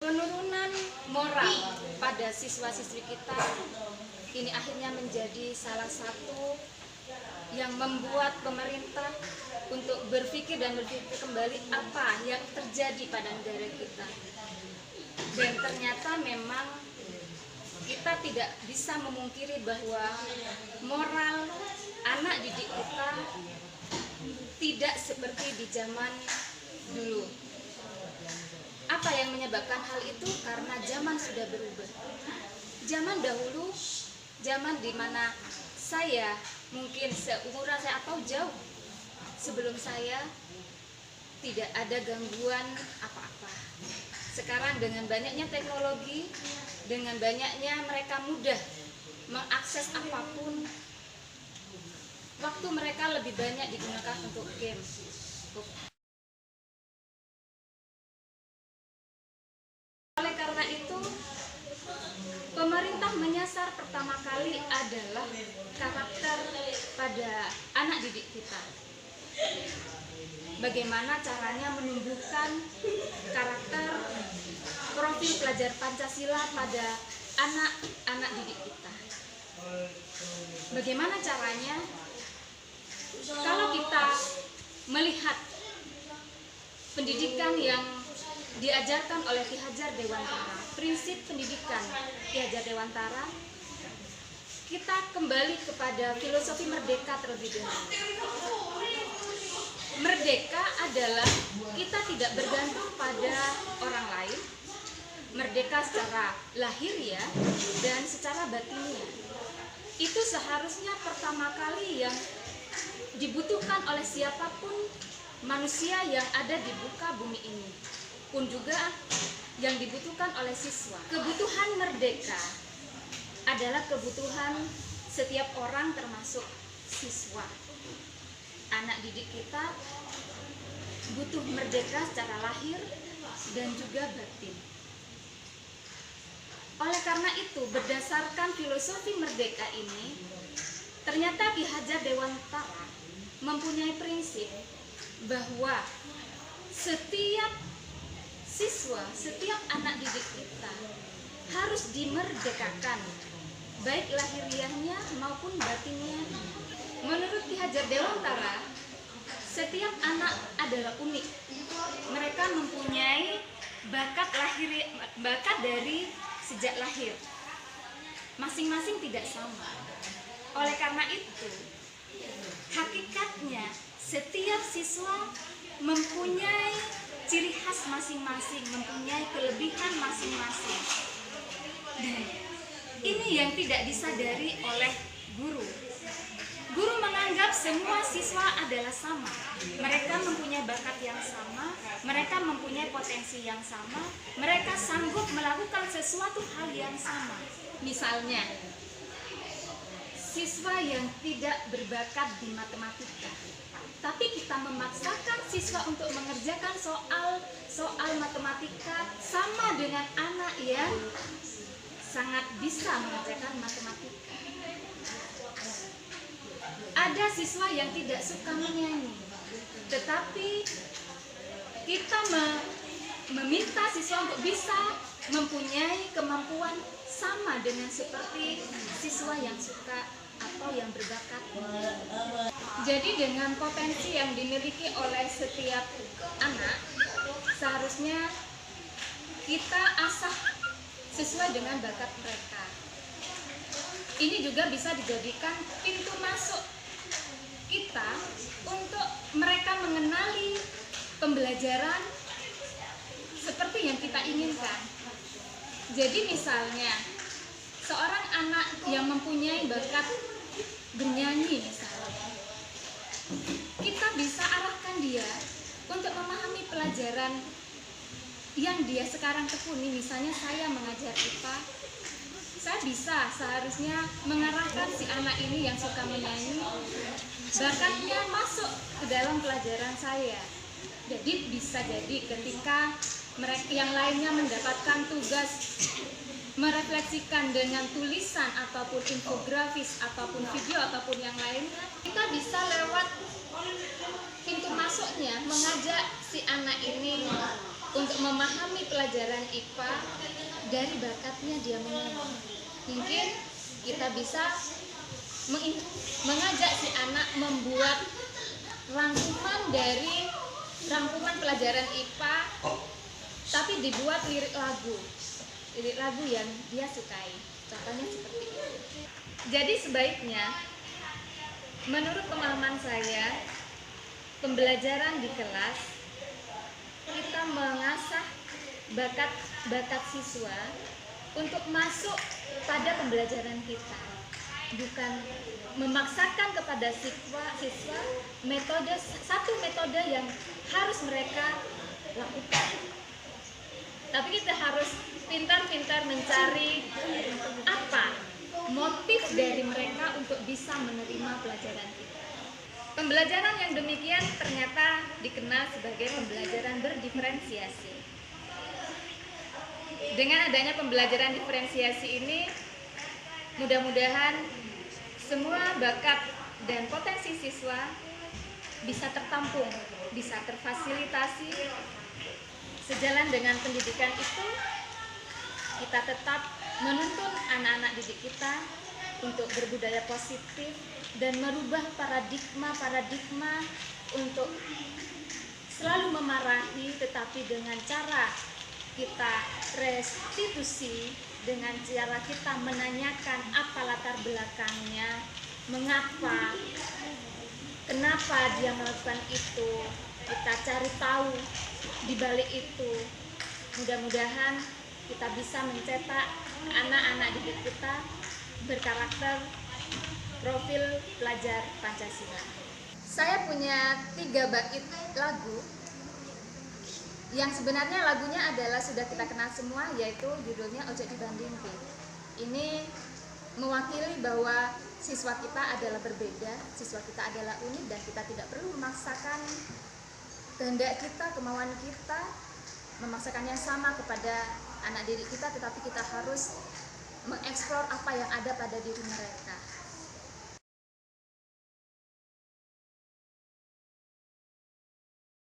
Penurunan moral pada siswa-siswi kita ini akhirnya menjadi salah satu yang membuat pemerintah untuk berpikir kembali apa yang terjadi pada negara kita. Dan ternyata memang kita tidak bisa memungkiri bahwa moral anak didik kita tidak seperti di zaman dulu. Apa yang menyebabkan hal itu? Karena zaman sudah berubah. Zaman dahulu, zaman di mana saya mungkin seumuran saya atau jauh sebelum saya, tidak ada gangguan apa-apa. Sekarang dengan banyaknya teknologi, dengan banyaknya mereka mudah mengakses apapun, waktu mereka lebih banyak digunakan untuk game. Oleh karena itu, pemerintah menyasar pertama kali adalah karakter pada anak didik kita. Bagaimana caranya menumbuhkan karakter profil pelajar Pancasila pada anak-anak didik kita. Bagaimana caranya? Kalau kita melihat pendidikan yang diajarkan oleh Ki Hajar Dewantara, prinsip pendidikan Ki Hajar Dewantara, kita kembali kepada filosofi merdeka terlebih dahulu. Merdeka adalah kita tidak bergantung pada orang lain, merdeka secara lahiriah dan secara batiniah. Itu seharusnya pertama kali yang dibutuhkan oleh siapapun manusia yang ada di muka bumi ini, pun juga yang dibutuhkan oleh siswa. Kebutuhan merdeka adalah kebutuhan setiap orang termasuk siswa. Anak didik kita butuh merdeka secara lahir dan juga batin. Oleh karena itu, berdasarkan filosofi merdeka ini, ternyata Ki Hajar Dewantara mempunyai prinsip bahwa setiap siswa, setiap anak didik kita harus dimerdekakan, baik lahiriahnya maupun batinnya. Menurut Ki Hajar Dewantara, setiap anak adalah unik. Mereka mempunyai bakat dari sejak lahir. Masing-masing tidak sama. Oleh karena itu, hakikatnya setiap siswa mempunyai ciri khas masing-masing, mempunyai kelebihan masing-masing. Dan ini yang tidak disadari oleh guru. Guru menganggap semua siswa adalah sama. Mereka mempunyai bakat yang sama, mereka mempunyai potensi yang sama, mereka sanggup melakukan sesuatu hal yang sama. Misalnya, siswa yang tidak berbakat di matematika, tapi kita memaksakan siswa untuk mengerjakan soal matematika sama dengan anak yang sangat bisa mengerjakan matematika. Ada siswa yang tidak suka menyanyi, tetapi kita meminta siswa untuk bisa mempunyai kemampuan sama dengan seperti siswa yang suka atau yang berbakat. Jadi dengan potensi yang dimiliki oleh setiap anak, seharusnya kita asah sesuai dengan bakat mereka. Ini juga bisa dijadikan pintu masuk kita untuk mereka mengenali pembelajaran seperti yang kita inginkan. Jadi misalnya, seorang anak yang mempunyai bakat bernyanyi misalnya, kita bisa arahkan dia untuk memahami pelajaran yang dia sekarang tekuni. Misalnya saya mengajar IPA, saya bisa seharusnya mengarahkan si anak ini yang suka menyanyi, bakatnya masuk ke dalam pelajaran saya. Jadi bisa jadi ketika mereka yang lainnya mendapatkan tugas merefleksikan dengan tulisan ataupun infografis ataupun video ataupun yang lainnya, kita bisa lewat pintu masuknya mengajak si anak ini untuk memahami pelajaran IPA dari bakatnya dia menyanyi. Mungkin kita bisa mengajak si anak membuat rangkuman pelajaran IPA, tapi dibuat lirik lagu yang dia sukai. Contohnya seperti itu. Jadi sebaiknya, menurut pemahaman saya, pembelajaran di kelas kita mengasah bakat siswa untuk masuk pada pembelajaran kita, bukan memaksakan kepada siswa satu metode yang harus mereka lakukan. Tapi kita harus pintar-pintar mencari apa motif dari mereka untuk bisa menerima pelajaran kita. Pembelajaran yang demikian ternyata dikenal sebagai pembelajaran berdiferensiasi. Dengan adanya pembelajaran diferensiasi ini, mudah-mudahan semua bakat dan potensi siswa bisa tertampung, bisa terfasilitasi. Sejalan dengan pendidikan itu, kita tetap menuntun anak-anak didik kita untuk berbudaya positif dan merubah paradigma untuk selalu memarahi, tetapi dengan cara kita restitusi, dengan cara kita menanyakan apa latar belakangnya, kenapa dia melakukan itu, kita cari tahu di balik itu. Mudah-mudahan kita bisa mencetak anak-anak didik kita berkarakter profil pelajar Pancasila. Saya punya 3 bait lagu yang sebenarnya lagunya adalah sudah kita kenal semua, yaitu judulnya Ojo Dibandingke. Ini mewakili bahwa siswa kita adalah berbeda, siswa kita adalah unik, dan kita tidak perlu memaksakan kehendak kita, kemauan kita, memaksakan yang sama kepada anak didik kita, tetapi kita harus mengeksplor apa yang ada pada diri mereka.